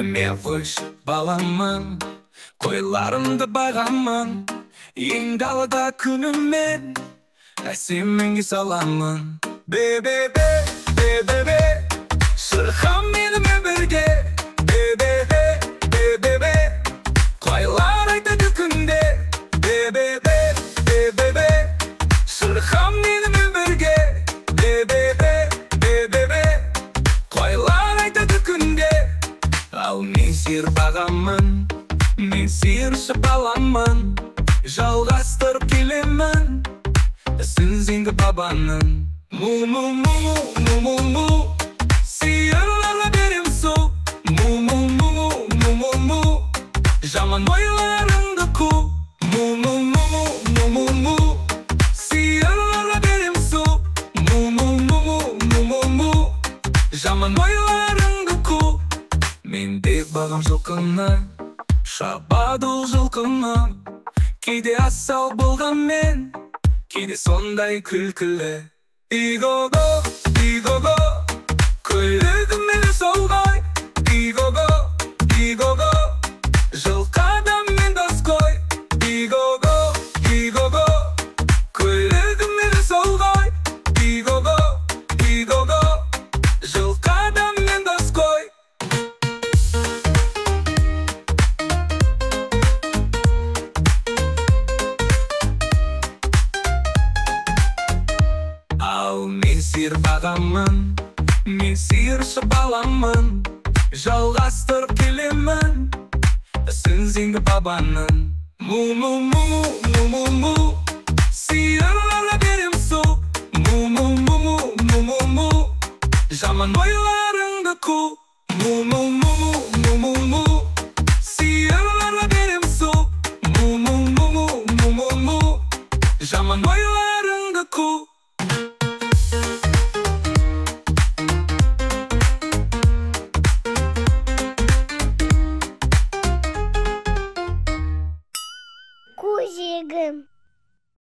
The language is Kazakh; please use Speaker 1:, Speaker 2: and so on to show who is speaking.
Speaker 1: Mevuş balamın, koylarımda bağamın. Yengdalda күніммен, әсеміңе саламын. Бе-бе-бе, бе-бе-бе, шырқам менің өмірге. Бе-бе-бе, бе-бе-бе, қойлар айтады күнде. Бе-бе-бе, бе-бе-бе, шырқам менің өмірге. Бе-бе-бе, бе-бе-бе, қойлар айтады күнде. Ал мен сиыр бағамын, мен сиыршы баламын. Жалғастырып келемін ісін зеңгі бабаның. Му-му-му-му-му-му, сиырларға берем су. Му-му-му-му-му-му, жаман ойларыңды қу. Му-му-му-му-му-му, сиырларға берем су. Му-му-му-му-му-му, жаман ойларыңды қу. Менде бағам жылқыны, шабады ол жылқыны. Кейде асау болғанмен, кейде сондай күлкілі. И-го-го, и-го-го, көлігім мені солғай. И-го-го, и-го-го, жылқы адаммен дос қой. И-го-го, и-го-го, көлігім мені солғай. И-го-го, и-го-го, жылқы адаммен дос қой. Мен сиыр бағамын, мен сиыршы баламын. Жалғастырып келемін ісін зеңгі бабаның. Му-му-му-му-му-му, сиырларға берем су. Му-му-му-му-му-му, жаман ойларыңды қу. Му-му-му